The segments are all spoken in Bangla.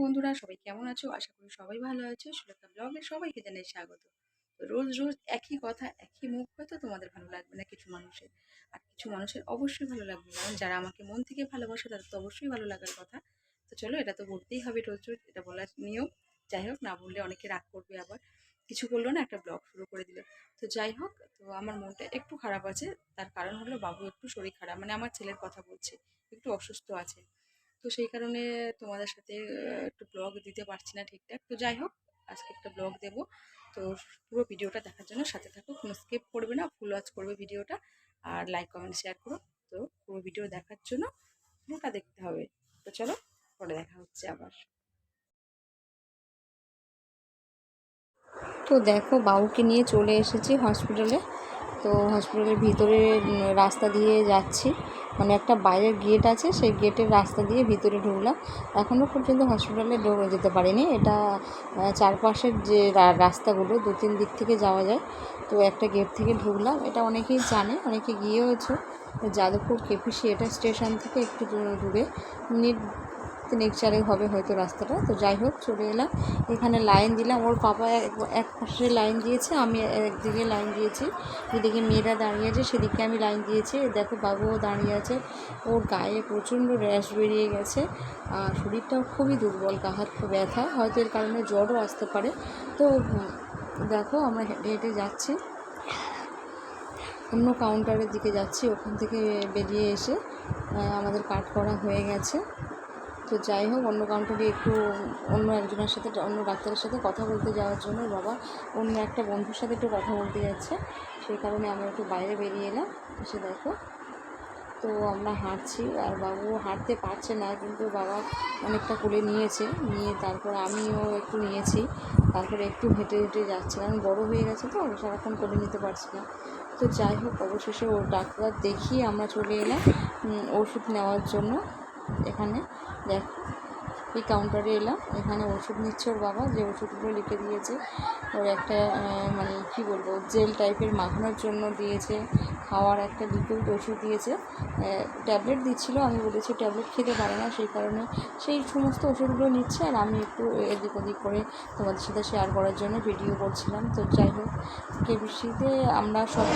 বন্ধুরা, সবাই কেমন আছো? আশা করি সবাই ভালো আছো। সুলেখা ব্লগে সবাইকে জানাই স্বাগত। তো রোজ রোজ একই কথা, একই মুখ হয়তো তোমাদের ভালো লাগবে না কিছু মানুষের, আর কিছু মানুষের অবশ্যই ভালো লাগবে, কারণ যারা আমাকে মন থেকে ভালোবাসে তাদের তো অবশ্যই ভালো লাগার কথা। তো চলো, এটা তো বলতেই হবে, রোজ রোজ এটা বলার নিয়ম। যাই হোক, না বললে অনেকে রাগ করবে, আবার কিছু করলো না, একটা ব্লগ শুরু করে দিল। তো যাই হোক, তো আমার মনটা একটু খারাপ আছে। তার কারণ হলো বাবু একটু শরীর খারাপ, মানে আমার ছেলের কথা বলছি, একটু অসুস্থ আছে। তো সেই কারণে তোমাদের সাথে একটু ব্লগ দিতে পারছি না ঠিকঠাক। তো যাই হোক, আজকে একটা ব্লগ দেবো। তো পুরো ভিডিওটা দেখার জন্য সাথে থাকো, কোনো স্কিপ করবে না, ফুল ওয়াচ করবে ভিডিওটা। আর লাইক কমেন্ট শেয়ার করো। তো পুরো ভিডিও দেখার জন্য পুরোটা দেখতে হবে। তো চলো, পরে দেখা হচ্ছে আবার। তো দেখো, বাবুকে নিয়ে চলে এসেছি হসপিটালে। তো হসপিটালের ভিতরে রাস্তা দিয়ে যাচ্ছি, মানে একটা বাইরের গেট আছে, সেই গেটের রাস্তা দিয়ে ভিতরে ঢুকলাম। এখনও পর্যন্ত হসপিটালে যেতে পারিনি। এটা চারপাশের যে রাস্তাগুলো, দু তিন দিক থেকে যাওয়া যায়। তো একটা গেট থেকে ঢুকলাম, এটা অনেকেই জানে, অনেকে গিয়েওছে। যাদবপুর কেপিসি, এটা স্টেশন থেকে একটু দূরে, মিনিট তিনেক চারেক হবে হয়তো রাস্তাটা। তো যাই হোক, চলে এলাম। এখানে লাইন দিলাম, ওর পাপা এক পাশে লাইন দিয়েছে, আমি একদিকে লাইন দিয়েছি। যেদিকে মেয়েরা দাঁড়িয়ে আছে সেদিকে আমি লাইন দিয়েছি। দেখো, বাবুও দাঁড়িয়ে আছে। ওর গায়ে প্রচণ্ড র্যাশ বেরিয়ে গেছে, আর শরীরটাও খুবই দুর্বল, গা হাত ব্যথা, হয়তো এর কারণে জ্বরও আসতে পারে। তো দেখো, আমরা হেঁটে হেঁটে যাচ্ছি, অন্য কাউন্টারের দিকে যাচ্ছি। ওখান থেকে বেরিয়ে এসে আমাদের কাট করা হয়ে গেছে। তো যাই হোক, অন্য কাউন্টারে একটু অন্য একজনের সাথে, অন্য ডাক্তারের সাথে কথা বলতে যাওয়ার জন্য বাবা অন্য একটা বন্ধুর সাথে একটু কথা বলতে যাচ্ছে। সেই কারণে আমরা একটু বাইরে বেরিয়ে এলাম। এসে দেখো, তো আমরা হাঁটছি, আর বাবু হাঁটতে পারছে না, কিন্তু বাবা অনেকটা কোলে নিয়েছে, নিয়ে তারপর আমিও একটু নিয়েছি। তারপরে একটু হেঁটে হেঁটে যাচ্ছে, কারণ বড়ো হয়ে গেছে তো, সারাক্ষণ কোলে নিতে পারছি না। তো যাই হোক, অবশেষে ওর ডাক্তার দেখিয়ে আমরা চলে এলাম ওষুধ নেওয়ার জন্য। এখানে দেখো, এই কাউন্টারে এলাম, এখানে ওষুধ নিচ্ছে ওর বাবা, যে ওষুধগুলো লিখে দিয়েছে। ওর একটা মানে কী বলবো, জেল টাইপের মাখানোর জন্য দিয়েছে, খাওয়ার একটা লিকুইড ওষুধ দিয়েছে। ট্যাবলেট দিচ্ছিলো, আমি বলেছি ট্যাবলেট খেতে পারে না, সেই কারণে সেই সমস্ত ওষুধগুলো নিচ্ছে, আর আমি একটু এদিক ওদিক করে তোমাদের সাথে শেয়ার করার জন্য ভিডিও করছিলাম। তো যাই হোক, কেবিসিতে আমরা সব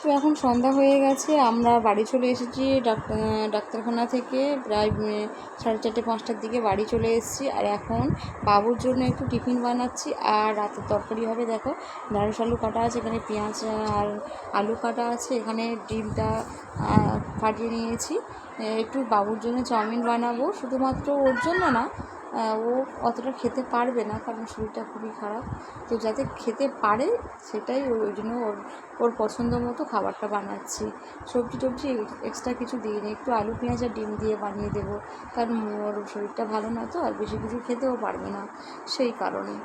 তো এখন সন্ধ্যা হয়ে গেছে, আমরা বাড়ি চলে এসেছি। ডাক্তারখানা থেকে প্রায় 4:30-5টার দিকে বাড়ি চলে এসেছি। আর এখন বাবুর জন্য একটু টিফিন বানাচ্ছি, আর রাতের তরকারি হবে। দেখো, ঢ্যাঁড়স আলু কাটা আছে, এখানে পেঁয়াজ আর আলু কাটা আছে, এখানে ডিমটা ফাটিয়ে নিয়েছি। একটু বাবুর জন্য চাউমিন বানাবো, শুধুমাত্র ওর জন্য না, ও অতটা খেতে পারবে না, কারণ শরীরটা খুবই খারাপ। তো যাতে খেতে পারে সেটাই, ওই জন্য ওর পছন্দ মতো খাবারটা বানাচ্ছি। সবজি টবজি এক্সট্রা কিছু দিইনি, একটু আলু পেঁয়াজ আর ডিম দিয়ে বানিয়ে দেবো, কারণ ওর শরীরটা ভালো না, তো আর বেশি কিছু খেতেও পারবে না, সেই কারণে।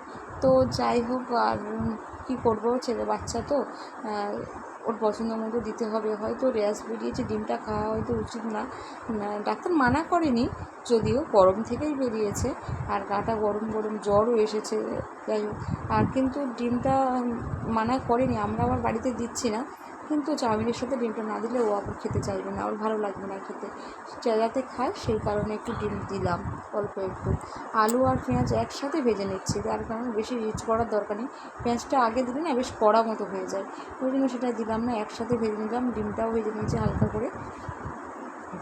তো যাই হোক, আর কী করবো, ছেলে বাচ্চা তো, ওর পছন্দ মতো দিতে হবে। হয়তো র্যাশ বেরিয়েছে, ডিমটা খাওয়া হয়তো উচিত না, ডাক্তার মানা করেনি, যদিও গরম থেকেই বেরিয়েছে, আর গাটা গরম গরম, জ্বরও এসেছে। যাই হোক, আর কিন্তু ডিমটা মানা করেনি, আমরা আবার বাড়িতে দিচ্ছি না, কিন্তু চাউমিনের সাথে ডিমটা না দিলে ও আবার খেতে চাইবে না, ওর ভালো লাগবে না খেতে, যাতে খায়, সেই কারণে একটু ডিম দিলাম, অল্প একটু। আলু আর পেঁয়াজ একসাথে ভেজে নিচ্ছি, তার কারণে বেশি রিচ করার দরকার নেই, পেঁয়াজটা আগে দিলে না বেশ কড়া মতো হয়ে যায়, ওই জন্য সেটা দিলাম না, একসাথে ভেজে নিলাম। ডিমটাও ভেজে নিয়েছি হালকা করে।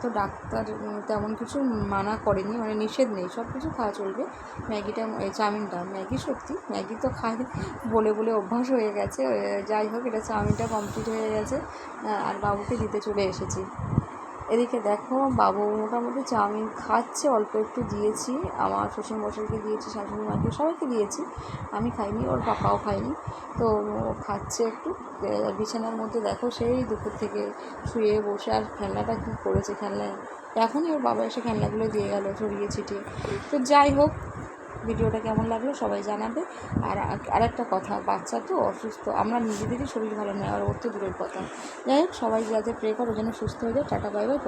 তো ডাক্তার তেমন কিছু মানা করেনি, মানে নিষেধ নেই, সব কিছু খাওয়া চলবে। ম্যাগিটা, চাউমিনটা, ম্যাগি সত্যি ম্যাগি তো খাই বলে বলে অভ্যাস হয়ে গেছে। যাই হোক, এটা চাউমিনটা কমপ্লিট হয়ে গেছে, আর বাবুকে দিতে চলে এসেছি। এদিকে দেখো, বাবু মোটামুটি চাউমিন খাচ্ছে, অল্প একটু দিয়েছি, আমার শ্বশুরমশাইকে দিয়েছি, শাশুড়ি মাকে, সবাইকে দিয়েছি, আমি খাইনি, ওর পাপাও খাইনি। তো খাচ্ছে একটু। বিছানার মধ্যে দেখো, সেই দুপুর থেকে শুয়ে বসে, আর খেলনাটা কী করেছে, খেলনা এখনই ওর বাবা এসে খেলনাগুলো দিয়ে গেল ছড়িয়ে ছিটিয়ে। তো যাই হোক, ভিডিওটা কেমন লাগলো সবাই জানাবে। আর একটা কথা, বাচ্চা তো অসুস্থ, আমরা নিজেদেরই শরীর ভালো নয়, আর ওর তো দূরের কথা। যাই হোক, সবাই যাতে প্রে করো যেন সুস্থ হয়ে যায়। Tata bye bye.